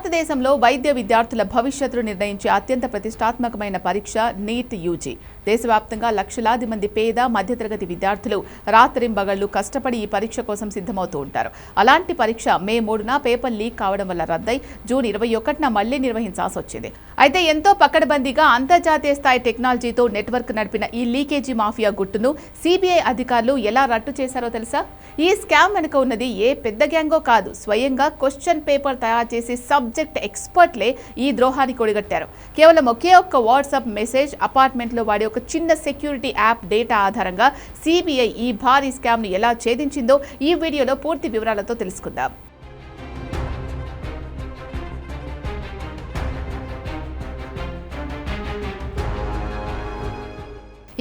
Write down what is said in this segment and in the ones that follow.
భారతదేశంలో వైద్య విద్యార్థుల భవిష్యత్తును నిర్ణయించే అత్యంత ప్రతిష్టాత్మకమైన పరీక్ష నీట్ యూజీ. దేశవ్యాప్తంగా లక్షలాది మంది పేద మధ్యతరగతి విద్యార్థులు రాత్రింబగళ్లు కష్టపడి ఈ పరీక్ష కోసం సిద్ధమవుతూ ఉంటారు. అలాంటి పరీక్ష మే 3న పేపర్ లీక్ కావడం వల్ల రద్దై జూన్ 21న మళ్లీ నిర్వహించాల్సి వచ్చింది. అయితే ఎంతో పకడ్బందీగా అంతర్జాతీయ స్థాయి టెక్నాలజీతో నెట్వర్క్ నడిపిన ఈ లీకేజీ మాఫియా గుట్టును సిబిఐ అధికారులు ఎలా రట్టు చేశారో తెలుసా? ఈ స్కామ్ వెనుక ఉన్నది ఏ పెద్ద గ్యాంగో కాదు, స్వయంగా క్వశ్చన్ పేపర్ తయారు చేసి సబ్జెక్ట్ ఎక్స్పర్ట్లే ఈ ద్రోహానికి ఒడిగట్టారు. కేవలం ఒకే ఒక్క వాట్సాప్ మెసేజ్, అపార్ట్మెంట్లో వాడే ఒక చిన్న సెక్యూరిటీ యాప్ డేటా ఆధారంగా సిబిఐ ఈ భారీ స్కామ్ను ఎలా ఛేదించిందో ఈ వీడియోలో పూర్తి వివరాలతో తెలుసుకుందాం.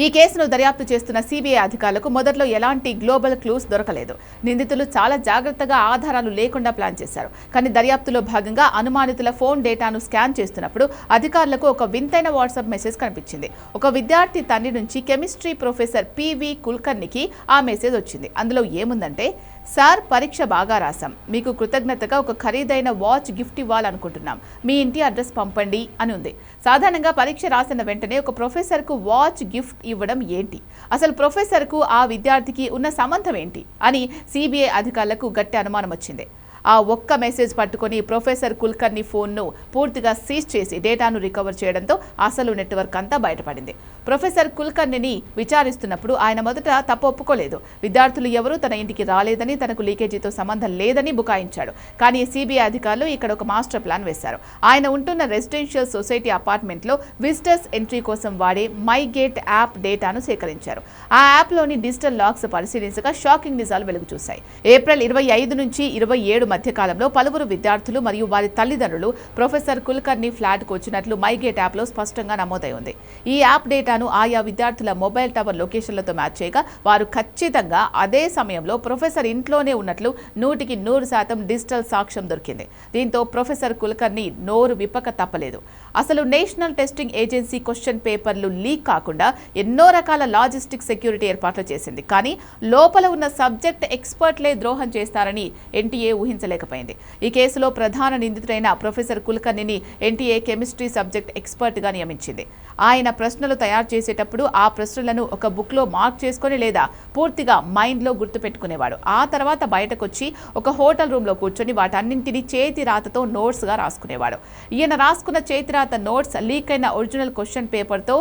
ఈ కేసును దర్యాప్తు చేస్తున్న సిబిఐ అధికారులకు మొదట్లో ఎలాంటి గ్లోబల్ క్లూస్ దొరకలేదు. నిందితులు చాలా జాగ్రత్తగా ఆధారాలు లేకుండా ప్లాన్ చేశారు. కానీ దర్యాప్తులో భాగంగా అనుమానితుల ఫోన్ డేటాను స్కాన్ చేస్తున్నప్పుడు అధికారులకు ఒక వింతైన వాట్సాప్ మెసేజ్ కనిపించింది. ఒక విద్యార్థి తండ్రి నుంచి కెమిస్ట్రీ ప్రొఫెసర్ పివి కుల్కర్నికి ఆ మెసేజ్ వచ్చింది. అందులో ఏముందంటే, సార్, పరీక్ష బాగా రాసాం, మీకు కృతజ్ఞతగా ఒక ఖరీదైన వాచ్ గిఫ్ట్ ఇవ్వాలనుకుంటున్నాం, మీ ఇంటి అడ్రస్ పంపండి అని ఉంది. సాధారణంగా పరీక్ష రాసిన వెంటనే ఒక ప్రొఫెసర్కు వాచ్ గిఫ్ట్ ఇవ్వడం ఏంటి? అసలు ప్రొఫెసర్కు ఆ విద్యార్థికి ఉన్న సంబంధం ఏంటి అని సిబిఐ అధికారులకు గట్టి అనుమానం వచ్చింది. ఆ ఒక్క మెసేజ్ పట్టుకొని ప్రొఫెసర్ కుల్కర్ని ఫోన్ను పూర్తిగా సీజ్ చేసి డేటాను రికవర్ చేయడంతో అసలు నెట్వర్క్ అంతా బయటపడింది. ప్రొఫెసర్ కుల్కర్ని విచారిస్తున్నప్పుడు ఆయన మొదట తప్పు ఒప్పుకోలేదు. విద్యార్థులు ఎవరూ తన ఇంటికి రాలేదని, తనకు లీకేజీతో సంబంధం లేదని బుకాయించాడు. కానీ సిబిఐ అధికారులు ఇక్కడ ఒక మాస్టర్ ప్లాన్ వేశారు. ఆయన ఉంటున్న రెసిడెన్షియల్ సొసైటీ అపార్ట్మెంట్లో విజిటర్స్ ఎంట్రీ కోసం వాడే మై గేట్ యాప్ డేటాను సేకరించారు. ఆ యాప్లోని డిజిటల్ లాక్స్ పరిశీలించగా షాకింగ్ నిజాలు వెలుగు చూశాయి. ఏప్రిల్ 25 నుంచి 27 మధ్యకాలంలో పలువురు విద్యార్థులు మరియు వారి తల్లిదండ్రులు ప్రొఫెసర్ కుల్కర్ని ఫ్లాట్కు వచ్చినట్లు మైగేట్ యాప్లో స్పష్టంగా నమోదై ఉంది. ఈ యాప్ డేటాను ఆయా విద్యార్థుల మొబైల్ టవర్ లొకేషన్లతో మ్యాచ్ చేయగా వారు ఖచ్చితంగా అదే సమయంలో ప్రొఫెసర్ ఇంట్లోనే ఉన్నట్లు 100% డిజిటల్ సాక్ష్యం దొరికింది. దీంతో ప్రొఫెసర్ కుల్కర్ని నోరు విప్పక తప్పలేదు. అసలు నేషనల్ టెస్టింగ్ ఏజెన్సీ క్వశ్చన్ పేపర్లు లీక్ కాకుండా ఎన్నో రకాల లాజిస్టిక్ సెక్యూరిటీ ఏర్పాట్లు చేసింది. కానీ లోపల ఉన్న సబ్జెక్ట్ ఎక్స్పర్ట్లే ద్రోహం చేస్తారని ఎన్టీఏ ఊహించలేకపోయింది. ఈ కేసులో ప్రధాన నిందితుడైన professor Kulkarni NTA chemistry subject ఎక్స్పర్ట్గా నియమించింది. ఆయన ప్రశ్నలు తయారు చేసేటప్పుడు ఆ ప్రశ్నలను ఒక బుక్లో మార్క్ చేసుకుని లేదా పూర్తిగా మైండ్లో గుర్తుపెట్టుకునేవాడు. ఆ తర్వాత బయటకొచ్చి ఒక హోటల్ రూమ్లో కూర్చొని వాటన్నింటినీ చేతి రాతతో నోట్స్గా రాసుకునేవాడు. ఈయన రాసుకున్న చేతి రాత నోట్స్ లీక్ అయిన ఒరిజినల్ క్వశ్చన్ పేపర్తో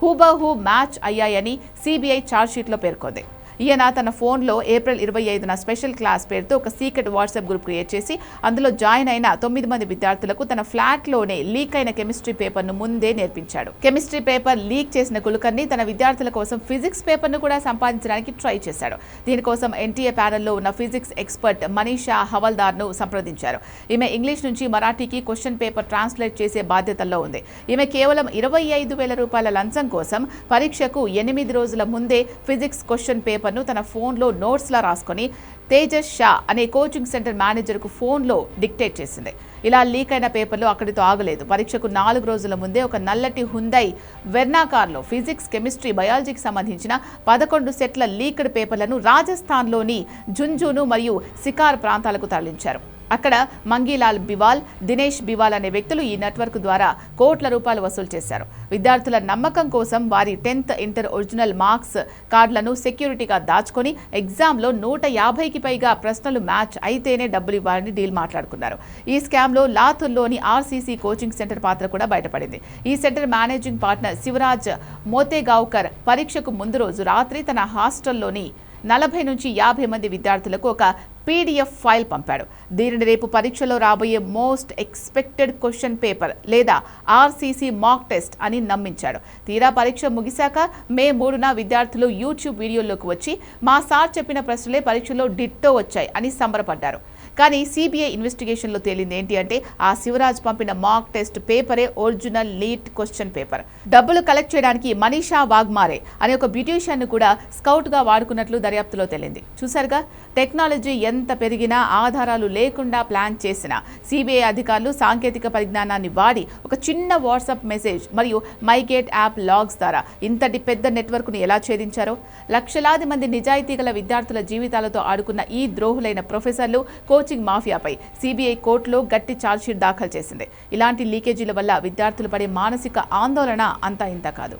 హూబహూ మ్యాచ్ అయ్యాయని సిబిఐ ఛార్జ్షీట్లో పేర్కొంది. ఈయన తన ఫోన్లో ఏప్రిల్ 25న స్పెషల్ క్లాస్ పేరుతో ఒక సీక్రెట్ వాట్సాప్ గ్రూప్ క్రియేట్ చేసి అందులో జాయిన్ అయిన 9 మంది విద్యార్థులకు తన ఫ్లాట్లోనే లీక్ అయిన కెమిస్ట్రీ పేపర్ను ముందే నేర్పించాడు. కెమిస్ట్రీ పేపర్ లీక్ చేసిన కుల్కర్ని తన విద్యార్థుల కోసం ఫిజిక్స్ పేపర్ను కూడా సంపాదించడానికి ట్రై చేశాడు. దీనికోసం ఎన్టీఏ ప్యానెల్లో ఉన్న ఫిజిక్స్ ఎక్స్పర్ట్ మనీషా హవల్దార్ను సంప్రదించారు. ఈమె ఇంగ్లీష్ నుంచి మరాఠీకి క్వశ్చన్ పేపర్ ట్రాన్స్లేట్ చేసే బాధ్యతల్లో ఉంది. ఈమె కేవలం 25,000 రూపాయల లంచం కోసం పరీక్షకు 8 రోజుల ముందే ఫిజిక్స్ క్వశ్చన్ పేపర్ తన ఫోన్లో నోట్స్లా రాసుకొని తేజస్ షా అనే కోచింగ్ సెంటర్ మేనేజర్కు ఫోన్లో డిక్టేట్ చేసింది. ఇలా లీక్ అయిన పేపర్లు అక్కడితో ఆగలేదు. పరీక్షకు 4 రోజుల ముందే ఒక నల్లటి హుందై వెర్నా కార్లో ఫిజిక్స్, కెమిస్ట్రీ, బయాలజీకి సంబంధించిన 11 సెట్ల లీక్డ్ పేపర్లను రాజస్థాన్లోని జుంజును మరియు సికార్ ప్రాంతాలకు తరలించారు. అక్కడ మంగీలాల్ బివాల్, దినేష్ బివాల్ అనే వ్యక్తులు ఈ నెట్వర్క్ ద్వారా కోట్ల రూపాయలు వసూలు చేశారు. విద్యార్థుల నమ్మకం కోసం వారి 10th ఇంటర్ ఒరిజినల్ మార్క్స్ కార్డులను సెక్యూరిటీగా దాచుకొని ఎగ్జామ్లో 150కి పైగా ప్రశ్నలు మ్యాచ్ అయితేనే డబ్బులు ఇవ్వాలని డీల్ మాట్లాడుకున్నారు. ఈ స్కామ్లో లాతూర్లోని ఆర్సీసీ కోచింగ్ సెంటర్ పాత్ర కూడా బయటపడింది. ఈ సెంటర్ మేనేజింగ్ పార్ట్నర్ శివరాజ్ మోతేగావ్కర్ పరీక్షకు ముందు రోజు రాత్రి తన హాస్టల్లోని 40 నుంచి 50 మంది విద్యార్థులకు ఒక PDF ఫైల్ పంపాడు. దీనిని రేపు పరీక్షలో రాబోయే మోస్ట్ ఎక్స్పెక్టెడ్ క్వశ్చన్ పేపర్ లేదా ఆర్సీసీ మాక్ టెస్ట్ అని నమ్మించాడు. తీరా పరీక్ష ముగిశాక మే 3న విద్యార్థులు యూట్యూబ్ వీడియోలోకి వచ్చి మా సార్ చెప్పిన ప్రశ్నలే పరీక్షలో డిట్టో వచ్చాయి అని సంబరపడ్డారు. కానీ సిబిఐ ఇన్వెస్టిగేషన్లో తేలింది ఏంటి అంటే, ఆ శివరాజ్ పంపిన మాక్ టెస్ట్ పేపరే ఒరిజినల్ లీట్ క్వశ్చన్ పేపర్. డబ్బులు కలెక్ట్ చేయడానికి మనీషా వాగ్మారే అనే ఒక బ్యూటీషియన్ను కూడా స్కౌట్గా వాడుకున్నట్లు దర్యాప్తులో తేలింది. చూసారుగా, టెక్నాలజీ ఎంత పెరిగినా ఆధారాలు లేకుండా ప్లాన్ చేసిన సిబిఐ అధికారులు సాంకేతిక పరిజ్ఞానాన్ని వాడి ఒక చిన్న వాట్సాప్ మెసేజ్ మరియు మైగేట్ యాప్ లాగ్స్ ద్వారా ఇంతటి పెద్ద నెట్వర్క్ను ఎలా ఛేదించారో. లక్షలాది మంది నిజాయితీ గల విద్యార్థుల జీవితాలతో ఆడుకున్న ఈ ద్రోహులైన ప్రొఫెసర్లు, కోచింగ్ మాఫియాపై సిబిఐ కోర్టులో గట్టి ఛార్జ్షీట్ దాఖలు చేసింది. ఇలాంటి లీకేజీల వల్ల విద్యార్థులు పడే మానసిక ఆందోళన అంతా ఇంత కాదు.